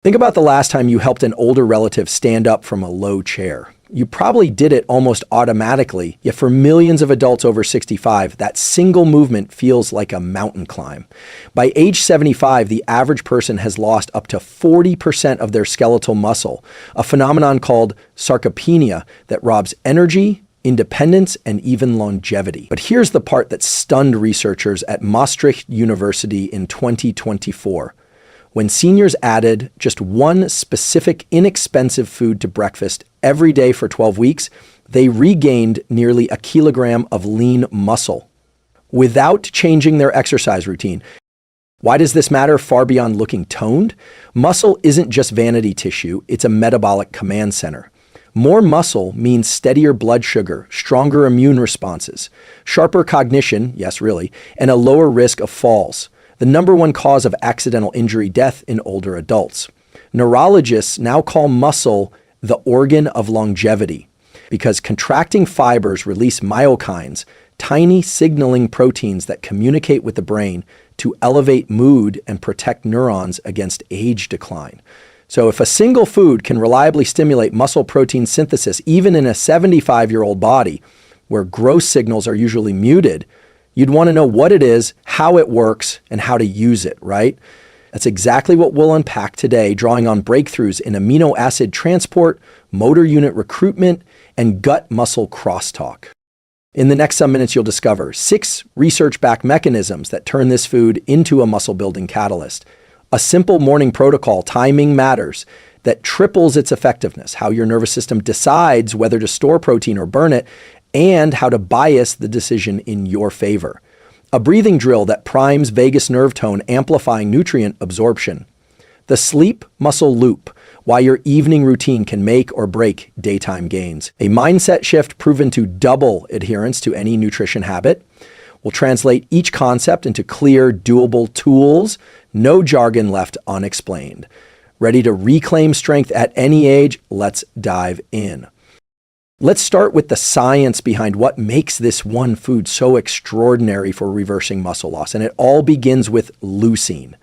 Think about the last time you helped an older relative stand up from a low chair. You probably did it almost automatically, yet for millions of adults over 65, that single movement feels like a mountain climb. By age 75, the average person has lost up to 40% of their skeletal muscle, a phenomenon called sarcopenia that robs energy, independence, and even longevity. But here's the part that stunned researchers at Maastricht University in 2024. When seniors added just one specific inexpensive food to breakfast every day for 12 weeks, they regained nearly a kilogram of lean muscle without changing their exercise routine. Why does this matter far beyond looking toned? Muscle isn't just vanity tissue, it's a metabolic command center. More muscle means steadier blood sugar, stronger immune responses, sharper cognition, yes really, and a lower risk of falls, the number one cause of accidental injury death in older adults. Neurologists now call muscle the organ of longevity because contracting fibers release myokines, tiny signaling proteins that communicate with the brain to elevate mood and protect neurons against age decline. So if a single food can reliably stimulate muscle protein synthesis, even in a 75-year-old body where growth signals are usually muted, you'd want to know what it is, how it works, and how to use it, right? That's exactly what we'll unpack today, drawing on breakthroughs in amino acid transport, motor unit recruitment, and gut-muscle crosstalk. In the next some minutes, you'll discover 6 research-backed mechanisms that turn this food into a muscle-building catalyst, a simple morning protocol, timing matters, that triples its effectiveness, how your nervous system decides whether to store protein or burn it, and how to bias the decision in your favor. A breathing drill that primes vagus nerve tone, amplifying nutrient absorption. The sleep muscle loop, why your evening routine can make or break daytime gains. A mindset shift proven to double adherence to any nutrition habit. We'll translate each concept into clear, doable tools, no jargon left unexplained. Ready to reclaim strength at any age? Let's dive in. Let's start with the science behind what makes this one food so extraordinary for reversing muscle loss, and it all begins with leucine.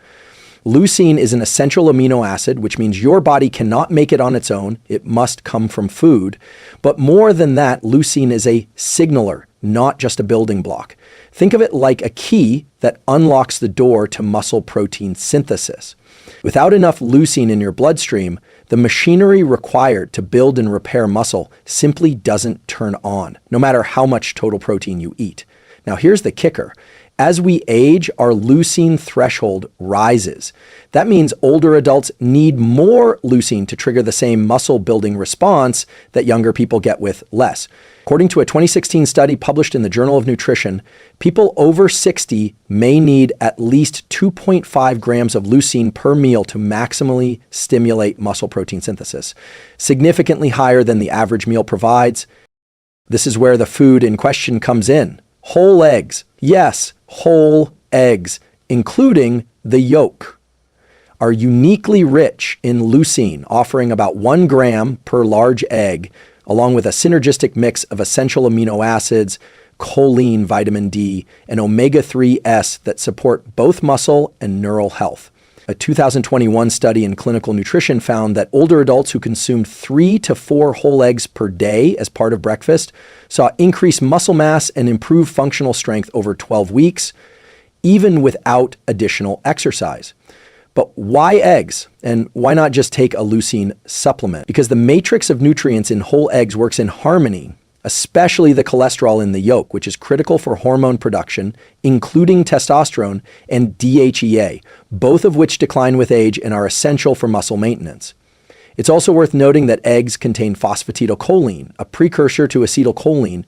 Leucine is an essential amino acid, which means your body cannot make it on its own. It must come from food. But more than that, leucine is a signaler, not just a building block. Think of it like a key that unlocks the door to muscle protein synthesis. Without enough leucine in your bloodstream, the machinery required to build and repair muscle simply doesn't turn on, no matter how much total protein you eat. Now here's the kicker. As we age, our leucine threshold rises. That means older adults need more leucine to trigger the same muscle-building response that younger people get with less. According to a 2016 study published in the Journal of Nutrition, people over 60 may need at least 2.5 grams of leucine per meal to maximally stimulate muscle protein synthesis, significantly higher than the average meal provides. This is where the food in question comes in. Whole eggs. Yes, whole eggs, including the yolk, are uniquely rich in leucine, offering about 1 gram per large egg, along with a synergistic mix of essential amino acids, choline, vitamin D, and omega-3s that support both muscle and neural health. A 2021 study in clinical nutrition found that older adults who consumed 3 to 4 whole eggs per day as part of breakfast saw increased muscle mass and improved functional strength over 12 weeks, even without additional exercise. But why eggs? And why not just take a leucine supplement? Because the matrix of nutrients in whole eggs works in harmony, especially the cholesterol in the yolk, which is critical for hormone production, including testosterone and DHEA, both of which decline with age and are essential for muscle maintenance. It's also worth noting that eggs contain phosphatidylcholine, a precursor to acetylcholine,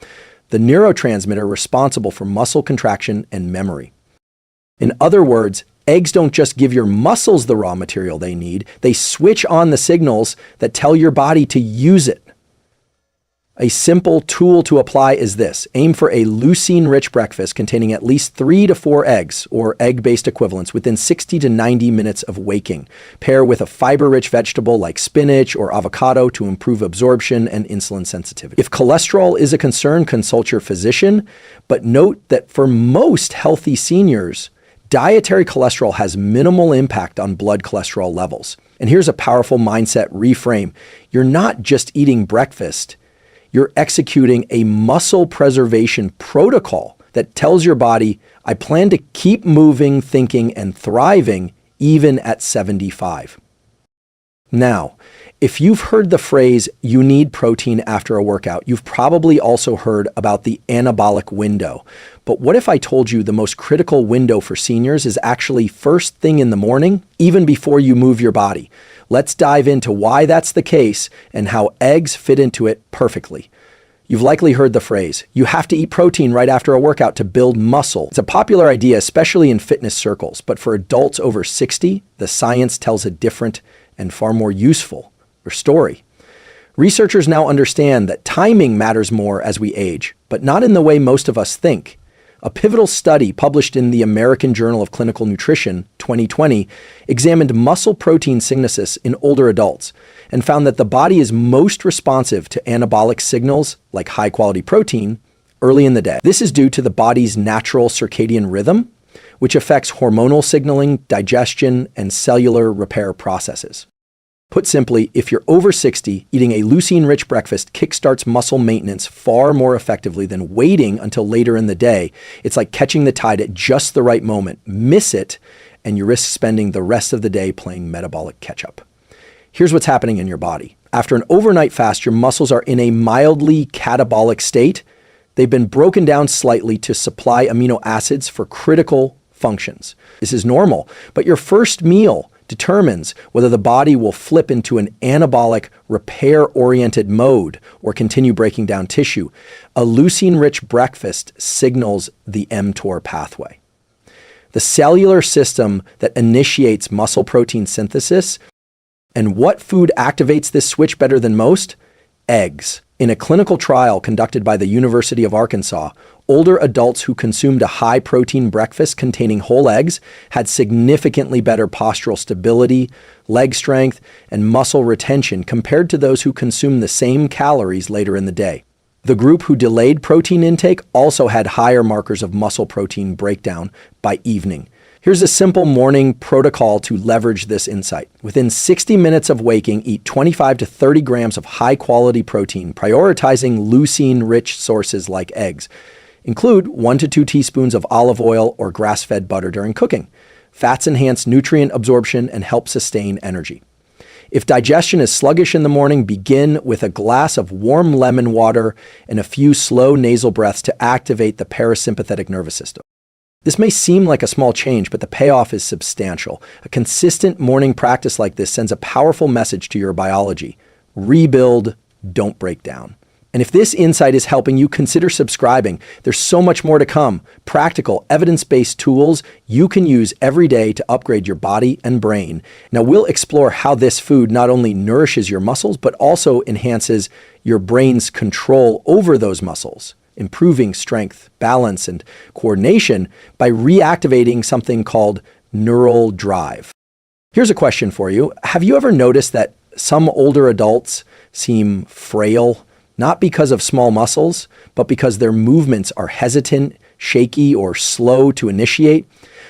the neurotransmitter responsible for muscle contraction and memory. In other words, eggs don't just give your muscles the raw material they need, they switch on the signals that tell your body to use it. A simple tool to apply is this. Aim for a leucine-rich breakfast containing at least 3 to 4 eggs, or egg-based equivalents, within 60 to 90 minutes of waking. Pair with a fiber-rich vegetable like spinach or avocado to improve absorption and insulin sensitivity. If cholesterol is a concern, consult your physician, but note that for most healthy seniors, Dietary cholesterol has minimal impact on blood cholesterol levels. And here's a powerful mindset reframe. You're not just eating breakfast, you're executing a muscle preservation protocol that tells your body, I plan to keep moving, thinking, and thriving even at 75. Now, if you've heard the phrase, you need protein after a workout, you've probably also heard about the anabolic window. But what if I told you the most critical window for seniors is actually first thing in the morning, even before you move your body? Let's dive into why that's the case and how eggs fit into it perfectly. You've likely heard the phrase, you have to eat protein right after a workout to build muscle. It's a popular idea, especially in fitness circles, but for adults over 60, the science tells a different and far more useful story. Researchers now understand that timing matters more as we age, but not in the way most of us think. A pivotal study published in the American Journal of Clinical Nutrition 2020 examined muscle protein synthesis in older adults and found that the body is most responsive to anabolic signals like high-quality protein early in the day. This is due to the body's natural circadian rhythm, which affects hormonal signaling, digestion, and cellular repair processes. Put simply, if you're over 60, eating a leucine-rich breakfast kickstarts muscle maintenance far more effectively than waiting until later in the day. It's like catching the tide at just the right moment. Miss it, and you risk spending the rest of the day playing metabolic catch-up. Here's what's happening in your body. After an overnight fast, your muscles are in a mildly catabolic state. They've been broken down slightly to supply amino acids for critical functions. This is normal, but your first meal determines whether the body will flip into an anabolic, repair-oriented mode or continue breaking down tissue. A leucine-rich breakfast signals the mTOR pathway, the cellular system that initiates muscle protein synthesis. And what food activates this switch better than most? Eggs. In a clinical trial conducted by the University of Arkansas, older adults who consumed a high-protein breakfast containing whole eggs had significantly better postural stability, leg strength, and muscle retention compared to those who consumed the same calories later in the day. The group who delayed protein intake also had higher markers of muscle protein breakdown by evening. Here's a simple morning protocol to leverage this insight. Within 60 minutes of waking, eat 25 to 30 grams of high-quality protein, prioritizing leucine-rich sources like eggs. Include 1 to 2 teaspoons of olive oil or grass-fed butter during cooking. Fats enhance nutrient absorption and help sustain energy. If digestion is sluggish in the morning, begin with a glass of warm lemon water and a few slow nasal breaths to activate the parasympathetic nervous system. This may seem like a small change, but the payoff is substantial. A consistent morning practice like this sends a powerful message to your biology. Rebuild, don't break down. And if this insight is helping you, consider subscribing. There's so much more to come. Practical, evidence-based tools you can use every day to upgrade your body and brain. Now, we'll explore how this food not only nourishes your muscles, but also enhances your brain's control over those muscles, improving strength, balance, and coordination by reactivating something called neural drive. Here's a question for you. Have you ever noticed that some older adults seem frail, not because of small muscles, but because their movements are hesitant, shaky, or slow to initiate?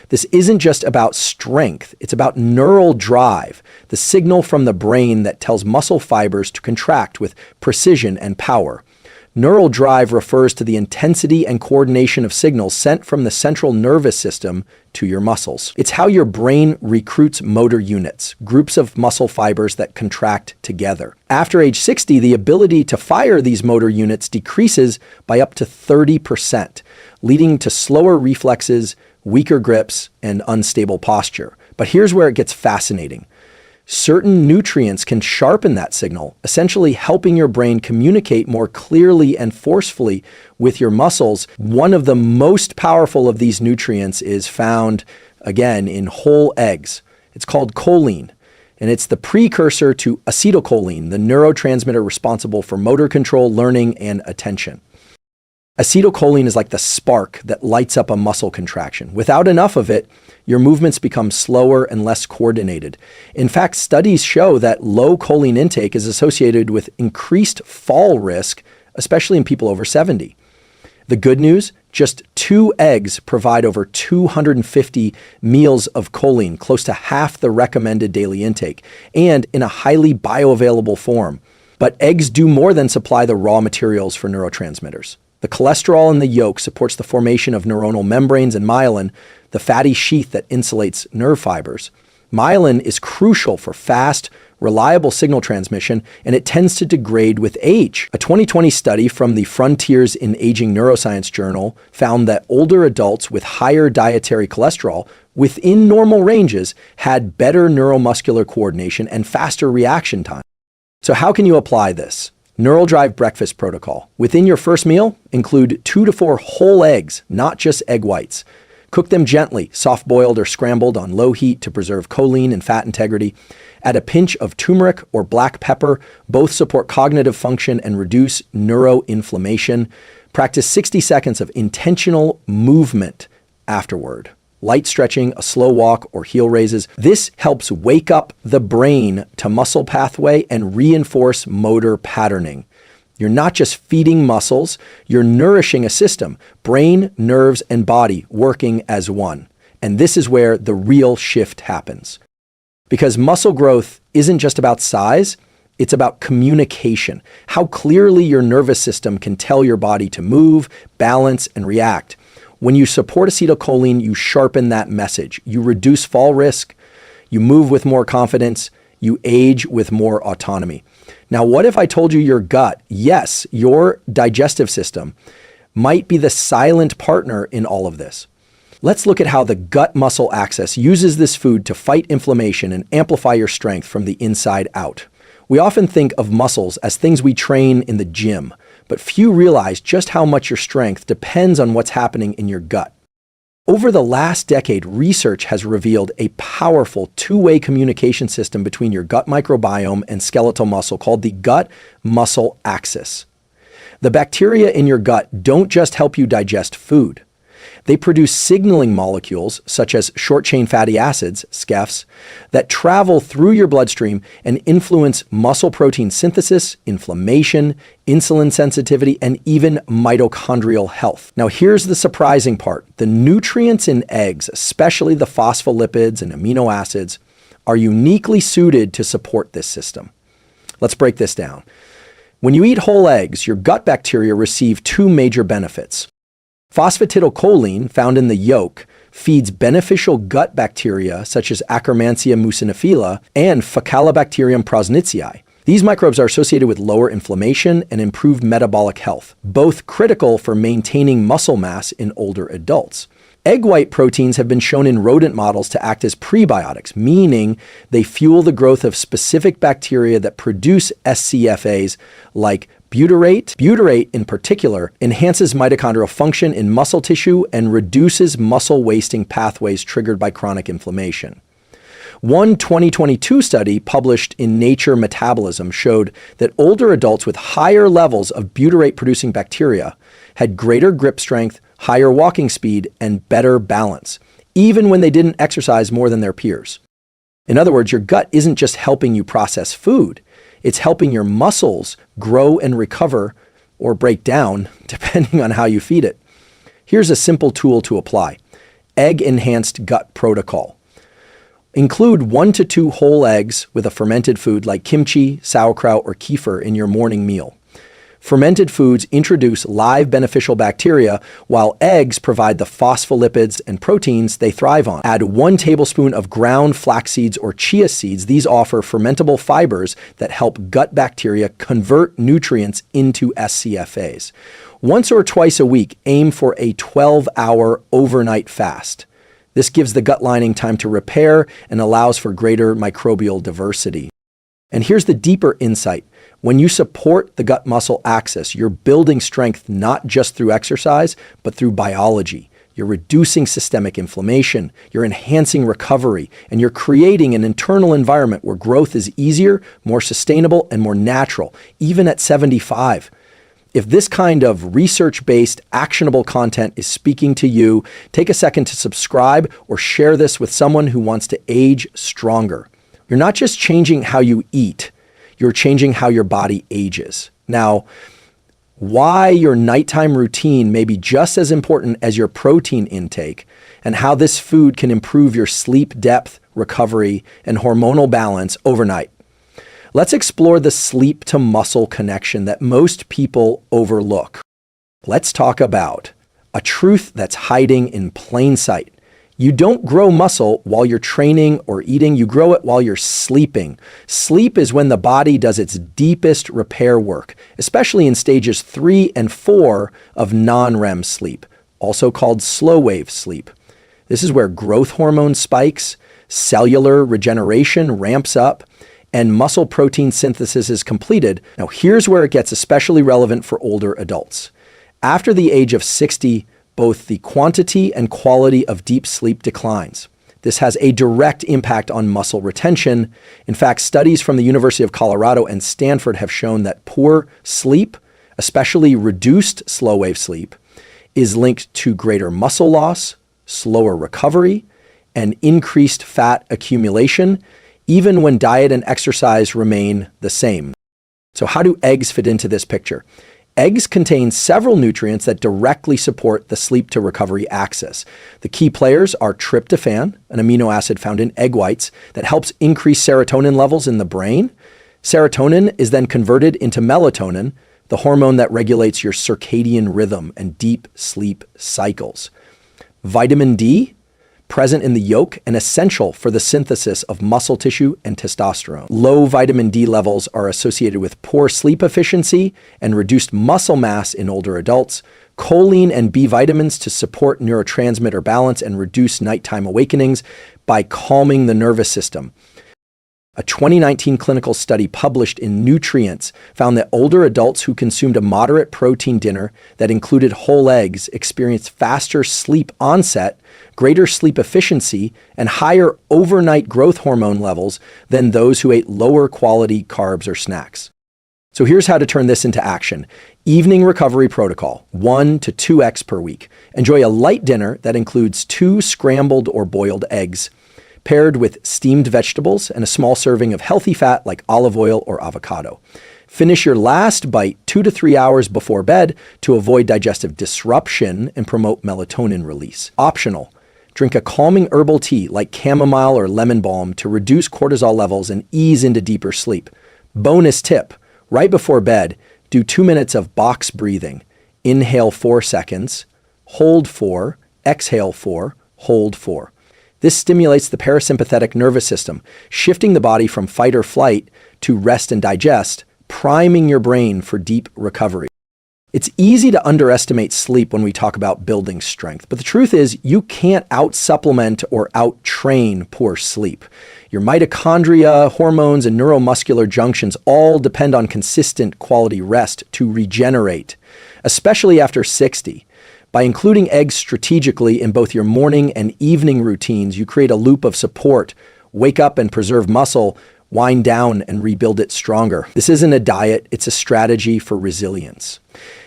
This isn't just about strength, it's about neural drive, the signal from the brain that tells muscle fibers to contract with precision and power. Neural drive refers to the intensity and coordination of signals sent from the central nervous system to your muscles. It's how your brain recruits motor units, groups of muscle fibers that contract together. After age 60, the ability to fire these motor units decreases by up to 30%, leading to slower reflexes, weaker grips, and unstable posture. But here's where it gets fascinating. Certain nutrients can sharpen that signal, essentially helping your brain communicate more clearly and forcefully with your muscles. One of the most powerful of these nutrients is found, again, in whole eggs. It's called choline, and it's the precursor to acetylcholine, the neurotransmitter responsible for motor control, learning, and attention. Acetylcholine is like the spark that lights up a muscle contraction. Without enough of it, your movements become slower and less coordinated. In fact, studies show that low choline intake is associated with increased fall risk, especially in people over 70. The good news, Just 2 eggs provide over 250 meals of choline, close to half the recommended daily intake, and in a highly bioavailable form. But eggs do more than supply the raw materials for neurotransmitters. The cholesterol in the yolk supports the formation of neuronal membranes and myelin, the fatty sheath that insulates nerve fibers. Myelin is crucial for fast, reliable signal transmission, and it tends to degrade with age. A 2020 study from the Frontiers in Aging Neuroscience journal found that older adults with higher dietary cholesterol within normal ranges had better neuromuscular coordination and faster reaction time. So how can you apply this? Neural Drive breakfast protocol. Within your first meal, include 2 to 4 whole eggs, not just egg whites. Cook them gently, soft-boiled or scrambled on low heat to preserve choline and fat integrity. Add a pinch of turmeric or black pepper. Both support cognitive function and reduce neuroinflammation. Practice 60 seconds of intentional movement afterward. Light stretching, a slow walk, or heel raises. This helps wake up the brain to muscle pathway and reinforce motor patterning. You're not just feeding muscles, you're nourishing a system, brain, nerves, and body working as one. And this is where the real shift happens. Because muscle growth isn't just about size, it's about communication, how clearly your nervous system can tell your body to move, balance, and react. When you support acetylcholine, you sharpen that message. You reduce fall risk, you move with more confidence, you age with more autonomy. Now, what if I told you your gut, yes, your digestive system, might be the silent partner in all of this? Let's look at how the gut-muscle axis uses this food to fight inflammation and amplify your strength from the inside out. We often think of muscles as things we train in the gym, but few realize just how much your strength depends on what's happening in your gut. Over the last decade, research has revealed a powerful two-way communication system between your gut microbiome and skeletal muscle called the gut-muscle axis. The bacteria in your gut don't just help you digest food. They produce signaling molecules, such as short-chain fatty acids, SCFs, that travel through your bloodstream and influence muscle protein synthesis, inflammation, insulin sensitivity, and even mitochondrial health. Now, here's the surprising part. The nutrients in eggs, especially the phospholipids and amino acids, are uniquely suited to support this system. Let's break this down. When you eat whole eggs, your gut bacteria receive 2 major benefits. Phosphatidylcholine, found in the yolk, feeds beneficial gut bacteria such as Akkermansia muciniphila and Faecalibacterium prausnitzii. These microbes are associated with lower inflammation and improved metabolic health, both critical for maintaining muscle mass in older adults. Egg white proteins have been shown in rodent models to act as prebiotics, meaning they fuel the growth of specific bacteria that produce SCFAs like butyrate. Butyrate, in particular, enhances mitochondrial function in muscle tissue and reduces muscle wasting pathways triggered by chronic inflammation. One 2022 study published in Nature Metabolism showed that older adults with higher levels of butyrate-producing bacteria had greater grip strength, higher walking speed, and better balance, even when they didn't exercise more than their peers. In other words, your gut isn't just helping you process food, it's helping your muscles grow and recover or break down, depending on how you feed it. Here's a simple tool to apply. Egg-enhanced gut protocol. Include 1 to 2 whole eggs with a fermented food like kimchi, sauerkraut, or kefir in your morning meal. Fermented foods introduce live beneficial bacteria, while eggs provide the phospholipids and proteins they thrive on. Add 1 tablespoon of ground flax seeds or chia seeds. These offer fermentable fibers that help gut bacteria convert nutrients into SCFAs. Once or twice a week, aim for a 12-hour overnight fast. This gives the gut lining time to repair and allows for greater microbial diversity. And here's the deeper insight. When you support the gut-muscle axis, you're building strength not just through exercise, but through biology. You're reducing systemic inflammation, you're enhancing recovery, and you're creating an internal environment where growth is easier, more sustainable, and more natural, even at 75. If this kind of research-based, actionable content is speaking to you, take a second to subscribe or share this with someone who wants to age stronger. You're not just changing how you eat, you're changing how your body ages. Now, why your nighttime routine may be just as important as your protein intake, and how this food can improve your sleep depth, recovery, and hormonal balance overnight. Let's explore the sleep to muscle connection that most people overlook. Let's talk about a truth that's hiding in plain sight. You don't grow muscle while you're training or eating, you grow it while you're sleeping. Sleep is when the body does its deepest repair work, especially in stages 3 and 4 of non-REM sleep, also called slow wave sleep. This is where growth hormone spikes, cellular regeneration ramps up, and muscle protein synthesis is completed. Now here's where it gets especially relevant for older adults. After the age of 60, both the quantity and quality of deep sleep declines. This has a direct impact on muscle retention. In fact, studies from the University of Colorado and Stanford have shown that poor sleep, especially reduced slow wave sleep, is linked to greater muscle loss, slower recovery, and increased fat accumulation, even when diet and exercise remain the same. So how do eggs fit into this picture? Eggs contain several nutrients that directly support the sleep to recovery axis. The key players are tryptophan, an amino acid found in egg whites that helps increase serotonin levels in the brain. Serotonin is then converted into melatonin, the hormone that regulates your circadian rhythm and deep sleep cycles. Vitamin D, present in the yolk and essential for the synthesis of muscle tissue and testosterone. Low vitamin D levels are associated with poor sleep efficiency and reduced muscle mass in older adults. Choline and B vitamins to support neurotransmitter balance and reduce nighttime awakenings by calming the nervous system. A 2019 clinical study published in Nutrients found that older adults who consumed a moderate protein dinner that included whole eggs experienced faster sleep onset, greater sleep efficiency, and higher overnight growth hormone levels than those who ate lower quality carbs or snacks. So here's how to turn this into action. Evening recovery protocol, 1 to 2x per week. Enjoy a light dinner that includes 2 scrambled or boiled eggs, paired with steamed vegetables and a small serving of healthy fat like olive oil or avocado. Finish your last bite 2 to 3 hours before bed to avoid digestive disruption and promote melatonin release. Optional, drink a calming herbal tea like chamomile or lemon balm to reduce cortisol levels and ease into deeper sleep. Bonus tip, right before bed, do 2 minutes of box breathing. Inhale 4 seconds, hold 4, exhale 4, hold 4. This stimulates the parasympathetic nervous system, shifting the body from fight or flight to rest and digest, priming your brain for deep recovery. It's easy to underestimate sleep when we talk about building strength, but the truth is you can't out-supplement or out-train poor sleep. Your mitochondria, hormones, and neuromuscular junctions all depend on consistent quality rest to regenerate, especially after 60. By including eggs strategically in both your morning and evening routines, you create a loop of support, wake up and preserve muscle, wind down and rebuild it stronger. This isn't a diet, it's a strategy for resilience.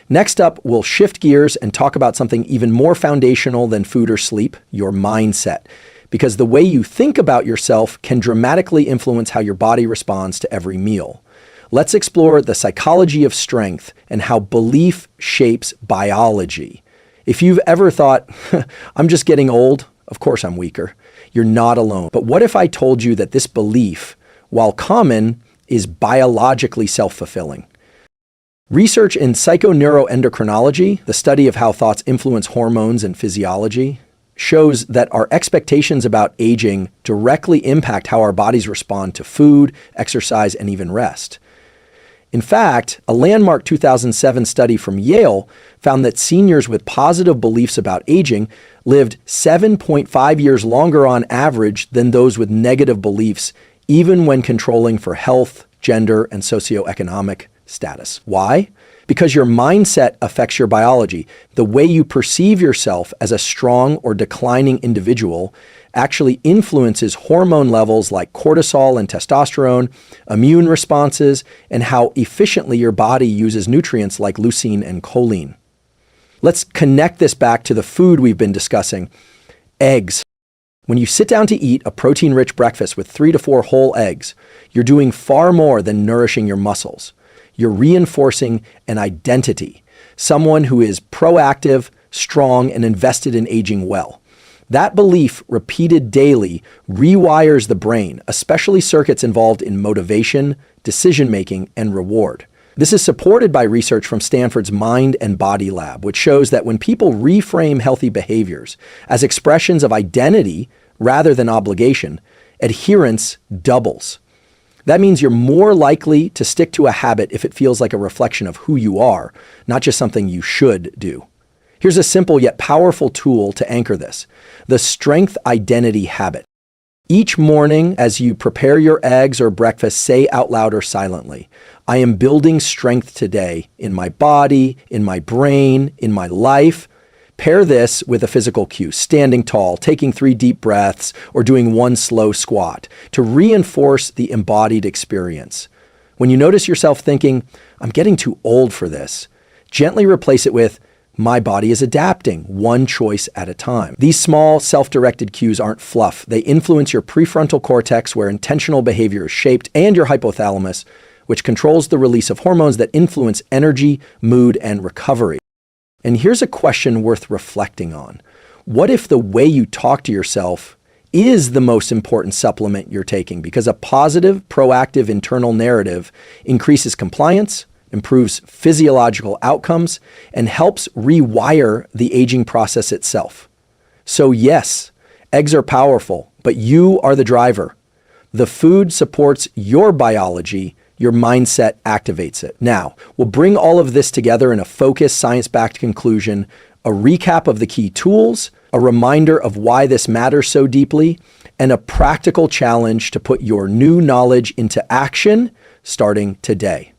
Next up, we'll shift gears and talk about something even more foundational than food or sleep, your mindset. Because the way you think about yourself can dramatically influence how your body responds to every meal. Let's explore the psychology of strength and how belief shapes biology. If you've ever thought, I'm just getting old, of course I'm weaker, you're not alone. But what if I told you that this belief, while common, is biologically self-fulfilling? Research in psychoneuroendocrinology, the study of how thoughts influence hormones and physiology, shows that our expectations about aging directly impact how our bodies respond to food, exercise, and even rest. In fact, a landmark 2007 study from Yale found that seniors with positive beliefs about aging lived 7.5 years longer on average than those with negative beliefs, even when controlling for health, gender, and socioeconomic status. Why? Because your mindset affects your biology. The way you perceive yourself as a strong or declining individual actually influences hormone levels like cortisol and testosterone, immune responses, and how efficiently your body uses nutrients like leucine and choline. Let's connect this back to the food we've been discussing. Eggs. When you sit down to eat a protein-rich breakfast with 3 to 4 whole eggs, you're doing far more than nourishing your muscles. you're reinforcing an identity, someone who is proactive, strong, and invested in aging well. That belief, repeated daily, rewires the brain, especially circuits involved in motivation, decision-making, and reward. This is supported by research from Stanford's Mind and Body Lab, which shows that when people reframe healthy behaviors as expressions of identity rather than obligation, adherence doubles. That means you're more likely to stick to a habit if it feels like a reflection of who you are, not just something you should do. Here's a simple yet powerful tool to anchor this: the strength identity habit. Each morning, as you prepare your eggs or breakfast, say out loud or silently, I am building strength today in my body, in my brain, in my life. Pair this with a physical cue, standing tall, taking 3 deep breaths, or doing 1 slow squat to reinforce the embodied experience. When you notice yourself thinking, I'm getting too old for this, gently replace it with, my body is adapting, 1 choice at a time. These small, self-directed cues aren't fluff. They influence your prefrontal cortex, where intentional behavior is shaped, and your hypothalamus, which controls the release of hormones that influence energy, mood, and recovery. And here's a question worth reflecting on. What if the way you talk to yourself is the most important supplement you're taking? Because a positive, proactive internal narrative increases compliance, improves physiological outcomes, and helps rewire the aging process itself. So yes, eggs are powerful, but you are the driver. The food supports your biology, your mindset activates it. Now, we'll bring all of this together in a focused, science-backed conclusion, a recap of the key tools, a reminder of why this matters so deeply, and a practical challenge to put your new knowledge into action starting today.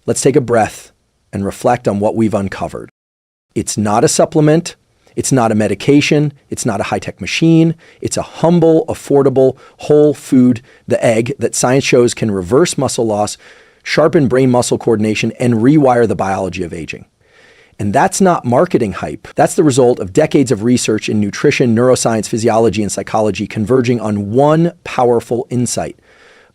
Let's take a breath and reflect on what we've uncovered. It's not a supplement. It's not a medication. It's not a high-tech machine. It's a humble, affordable, whole food, the egg, that science shows can reverse muscle loss, sharpen brain-muscle coordination, and rewire the biology of aging. And that's not marketing hype. That's the result of decades of research in nutrition, neuroscience, physiology, and psychology converging on one powerful insight.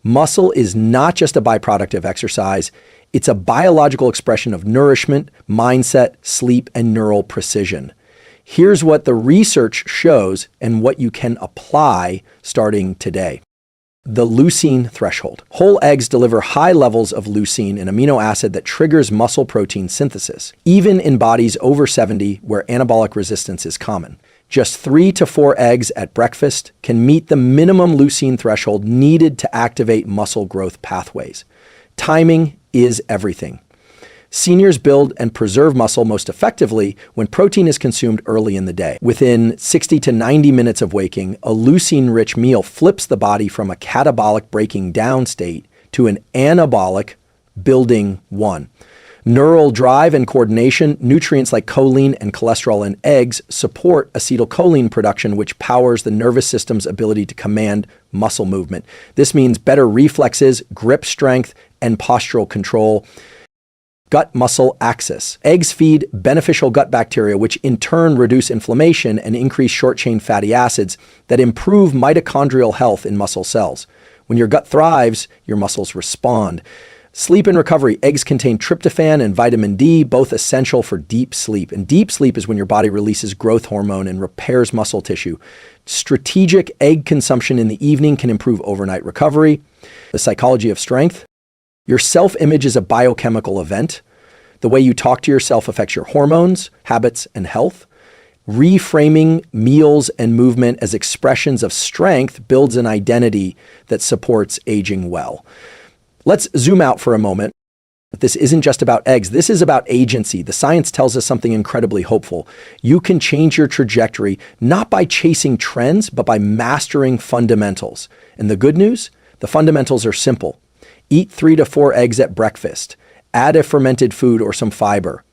Muscle is not just a byproduct of exercise. It's a biological expression of nourishment, mindset, sleep, and neural precision. Here's what the research shows and what you can apply starting today. The leucine threshold. Whole eggs deliver high levels of leucine, an amino acid that triggers muscle protein synthesis, even in bodies over 70 where anabolic resistance is common. Just 3 to 4 eggs at breakfast can meet the minimum leucine threshold needed to activate muscle growth pathways. Timing is everything. Seniors build and preserve muscle most effectively when protein is consumed early in the day. Within 60 to 90 minutes of waking, a leucine-rich meal flips the body from a catabolic breaking down state to an anabolic building one. Neural drive and coordination, nutrients like choline and cholesterol in eggs support acetylcholine production, which powers the nervous system's ability to command muscle movement. This means better reflexes, grip strength, and postural control. Gut-muscle axis. Eggs feed beneficial gut bacteria, which in turn reduce inflammation and increase short-chain fatty acids that improve mitochondrial health in muscle cells. When your gut thrives, your muscles respond. Sleep and recovery. Eggs contain tryptophan and vitamin D, both essential for deep sleep. And deep sleep is when your body releases growth hormone and repairs muscle tissue. Strategic egg consumption in the evening can improve overnight recovery. The psychology of strength. Your self-image is a biochemical event. The way you talk to yourself affects your hormones, habits, and health. Reframing meals and movement as expressions of strength builds an identity that supports aging well. Let's zoom out for a moment. This isn't just about eggs. This is about agency. The science tells us something incredibly hopeful. You can change your trajectory not by chasing trends, but by mastering fundamentals. And the good news? The fundamentals are simple. Eat 3 to 4 eggs at breakfast. Add a fermented food or some fiber.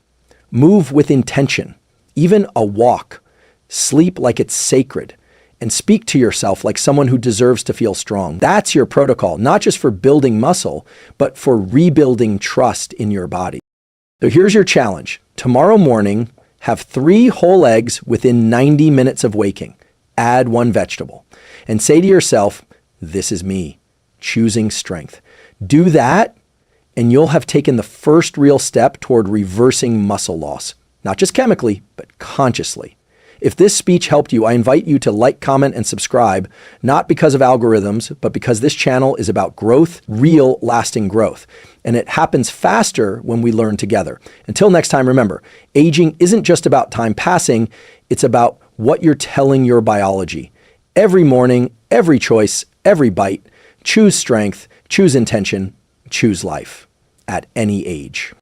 Move with intention, even a walk. Sleep like it's sacred. And speak to yourself like someone who deserves to feel strong. That's your protocol, not just for building muscle, but for rebuilding trust in your body. So here's your challenge. Tomorrow morning, have 3 whole eggs within 90 minutes of waking. Add 1 vegetable. And say to yourself, this is me, choosing strength. Do that, and you'll have taken the first real step toward reversing muscle loss, not just chemically, but consciously. If this speech helped you, I invite you to like, comment, and subscribe, not because of algorithms, but because this channel is about growth, real, lasting growth. And it happens faster when we learn together. Until next time, remember, aging isn't just about time passing, it's about what you're telling your biology. Every morning, every choice, every bite, choose strength, choose intention, choose life at any age.